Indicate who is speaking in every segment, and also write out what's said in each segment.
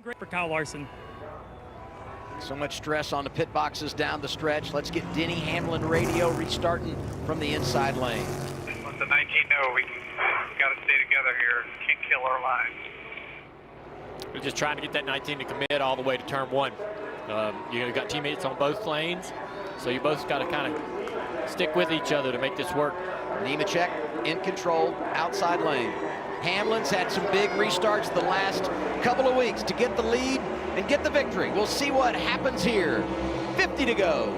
Speaker 1: great for Kyle Larson.
Speaker 2: So much stress on the pit boxes down the stretch. Let's get Denny Hamlin radio restarting from the inside lane.
Speaker 3: Let the 19 know we got to stay together here. Can't kill our line.
Speaker 4: We're just trying to get that 19 to commit all the way to turn one. You've got teammates on both lanes, so you both got to kind of stick with each other to make this work.
Speaker 2: Nemechek in control, outside lane. Hamlin's had some big restarts the last couple of weeks to get the lead and get the victory. We'll see what happens here. 50 to go.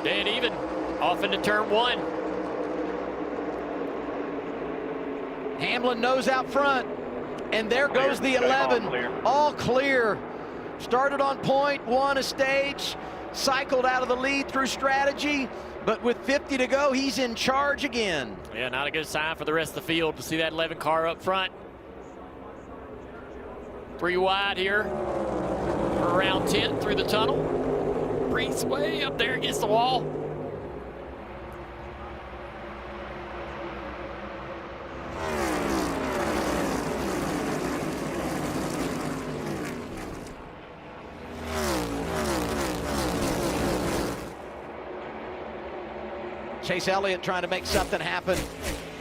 Speaker 4: Dead even, off into turn one.
Speaker 2: Hamlin nose out front, and there goes the 11. All clear. Started on point, won a stage, cycled out of the lead through strategy, but with 50 to go, he's in charge again.
Speaker 4: Yeah, not a good sign for the rest of the field to see that 11 car up front. 3 wide here for around 10 through the tunnel. Breeze way up there against the wall.
Speaker 2: Chase Elliott trying to make something happen,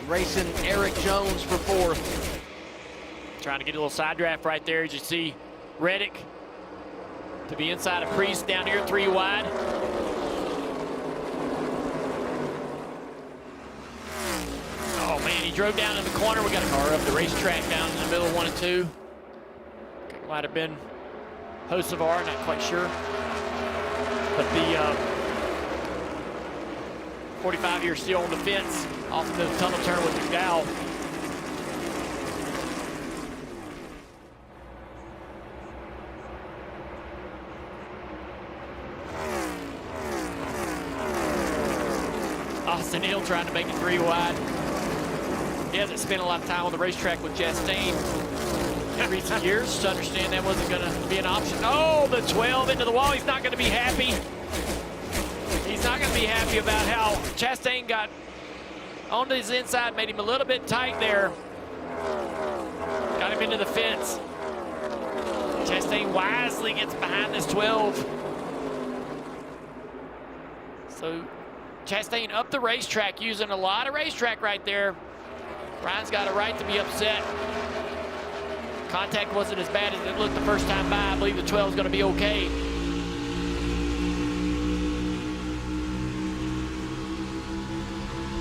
Speaker 2: racing Eric Jones for fourth.
Speaker 4: Trying to get a little side draft right there as you see Reddick to be inside of Priest down here, 3 wide. Oh man, he drove down in the corner. We got a car up the racetrack down in the middle of 1 and 2. Might have been Hocevar, not quite sure. But the 45-year still on the fence, off into the tunnel turn with McDowell. Austin Hill trying to make it 3 wide. He hasn't spent a lot of time on the racetrack with Chastain in recent years to understand that wasn't going to be an option. Oh, the 12 into the wall. He's not going to be happy. He's not going to be happy about how Chastain got onto his inside, made him a little bit tight there. Got him into the fence. Chastain wisely gets behind this 12. So Chastain up the racetrack, using a lot of racetrack right there. Ryan's got a right to be upset. Contact wasn't as bad as it looked the first time by. I believe the 12 is going to be okay.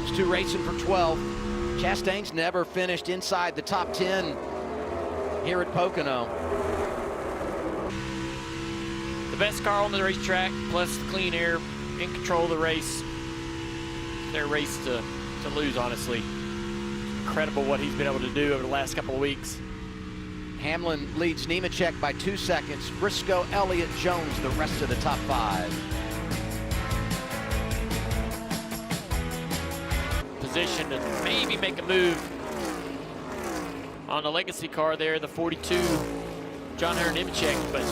Speaker 2: These two racing for 12. Chastain's never finished inside the top 10 here at Pocono.
Speaker 4: The best car on the racetrack, plus the clean air, in control of the race. Their race to lose, honestly. Incredible what he's been able to do over the last couple of weeks.
Speaker 2: Hamlin leads Nemechek by 2 seconds. Briscoe, Elliott, Jones, the rest of the top 5.
Speaker 4: Position to maybe make a move on the legacy car there, the 42 John Hunter Nemechek, but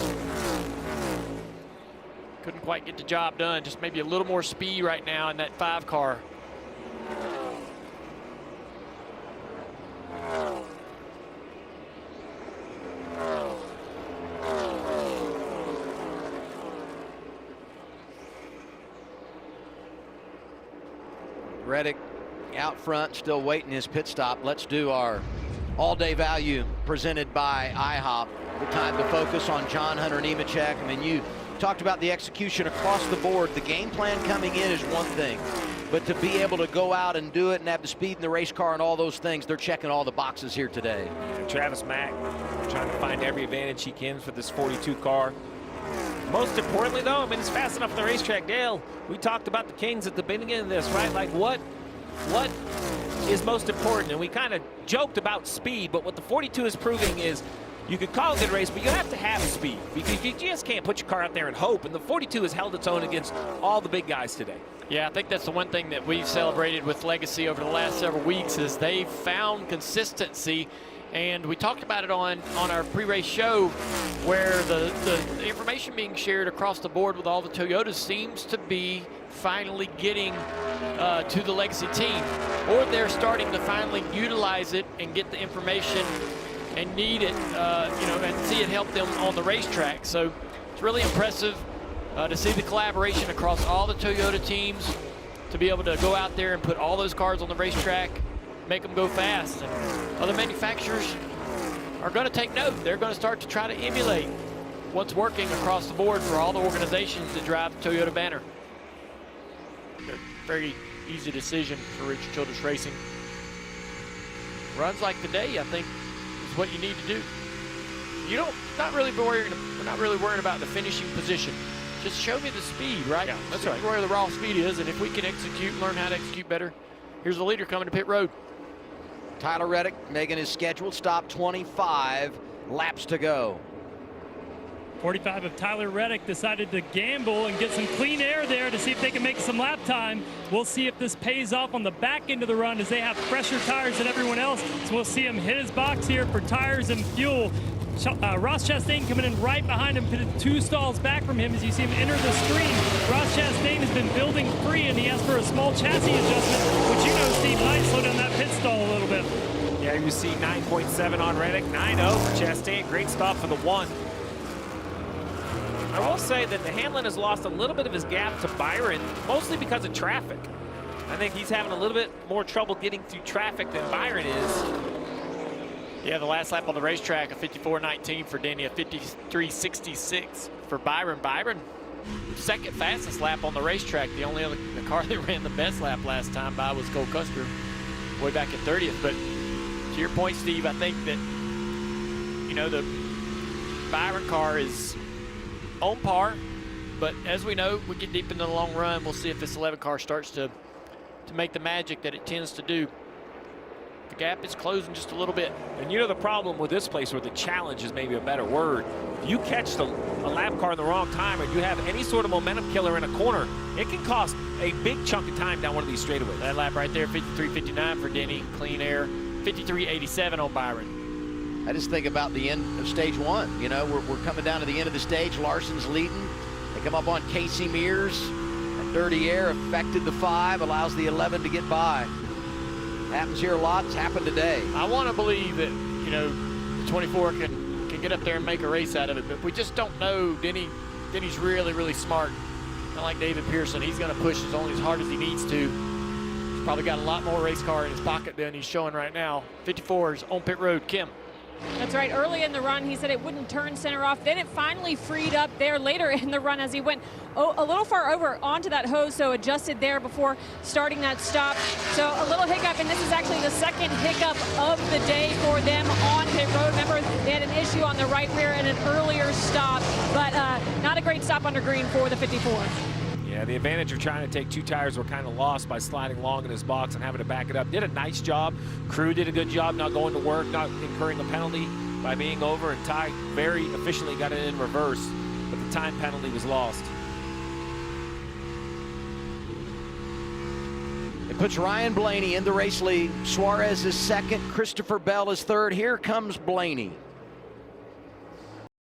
Speaker 4: couldn't quite get the job done. Just maybe a little more speed right now in that 5 car.
Speaker 2: Reddick out front, still waiting his pit stop. Let's do our all-day value presented by IHOP. The time to focus on John Hunter Nemechek. I mean, you talked about the execution across the board. The game plan coming in is one thing, but to be able to go out and do it and have the speed in the race car and all those things, they're checking all the boxes here today.
Speaker 5: Travis Mack trying to find every advantage he can for this 42 car. Most importantly, though, I mean, it's fast enough on the racetrack. Dale, we talked about the Kings at the beginning of this, right? Like, what is most important? And we kind of joked about speed, but what the 42 is proving is you could call it a good race, but you have to have speed because you just can't put your car out there and hope. And the 42 has held its own against all the big guys today.
Speaker 4: Yeah, I think that's the one thing that we've celebrated with Legacy over the last several weeks is they've found consistency And we talked about it on our pre-race show, where the information being shared across the board with all the Toyotas seems to be finally getting to the Legacy team, or they're starting to finally utilize it and get the information and need it, and see it help them on the racetrack. So it's really impressive to see the collaboration across all the Toyota teams, to be able to go out there and put all those cars on the racetrack, make them go fast. And other manufacturers are going to take note. They're going to start to try to emulate what's working across the board for all the organizations that drive the Toyota banner. Very easy decision for Richard Childress Racing. Runs like today, I think, is what you need to do. We're not really worrying about the finishing position. Just show me the speed, right?
Speaker 5: Yeah, that's right.
Speaker 4: Where the raw speed is, and if we can execute, learn how to execute better. Here's the leader coming to pit road.
Speaker 2: Tyler Reddick making his scheduled stop, 25 laps to go.
Speaker 1: 45 of Tyler Reddick decided to gamble and get some clean air there to see if they can make some lap time. We'll see if this pays off on the back end of the run, as they have fresher tires than everyone else. So we'll see him hit his box here for tires and fuel. Ross Chastain coming in right behind him, pitted 2 stalls back from him as you see him enter the screen. Ross Chastain has been building free, and he asked for a small chassis adjustment, which, you know, Steve, might slow down that pit stall a little bit.
Speaker 5: Yeah, you see 9.7 on Reddick, 9.0 for Chastain. Great stop for the 1. I will say that the Hamlin has lost a little bit of his gap to Byron, mostly because of traffic. I think he's having a little bit more trouble getting through traffic than Byron is.
Speaker 4: Yeah, the last lap on the racetrack, a 54.19 for Denny, a 53.66 for Byron. Byron, second fastest lap on the racetrack. The only other car that ran the best lap last time by was Cole Custer, way back at 30th. But to your point, Steve, I think that, the Byron car is on par. But as we know, we get deep into the long run. We'll see if this 11 car starts to make the magic that it tends to do. The gap is closing just a little bit.
Speaker 5: And the problem with this place, or the challenge is maybe a better word, if you catch a lap car in the wrong time, or you have any sort of momentum killer in a corner, it can cost a big chunk of time down one of these straightaways.
Speaker 4: That lap right there, 53.59 for Denny, clean air, 53.87 on Byron.
Speaker 2: I just think about the end of stage 1. We're coming down to the end of the stage. Larson's leading. They come up on Casey Mears. That dirty air affected the 5, allows the 11 to get by. Happens here a lot. It's happened today.
Speaker 4: I want to believe that, the 24 can get up there and make a race out of it, but we just don't know. Denny's really, really smart. Not like David Pearson. He's going to push as hard as he needs to. He's probably got a lot more race car in his pocket than he's showing right now. 54's on pit road. Kim.
Speaker 6: That's right. Early in the run, he said it wouldn't turn center off. Then it finally freed up there later in the run as he went a little far over onto that hose, so adjusted there before starting that stop. So a little hiccup, and this is actually the second hiccup of the day for them on pit road. Remember, they had an issue on the right rear in an earlier stop, but not a great stop under green for the 54.
Speaker 5: Yeah, the advantage of trying to take 2 tires were kind of lost by sliding long in his box and having to back it up. Did a nice job. Crew did a good job not going to work, not incurring a penalty by being over, and Ty very efficiently got it in reverse, but the time penalty was lost.
Speaker 2: It puts Ryan Blaney in the race lead. Suarez is second. Christopher Bell is third. Here comes Blaney.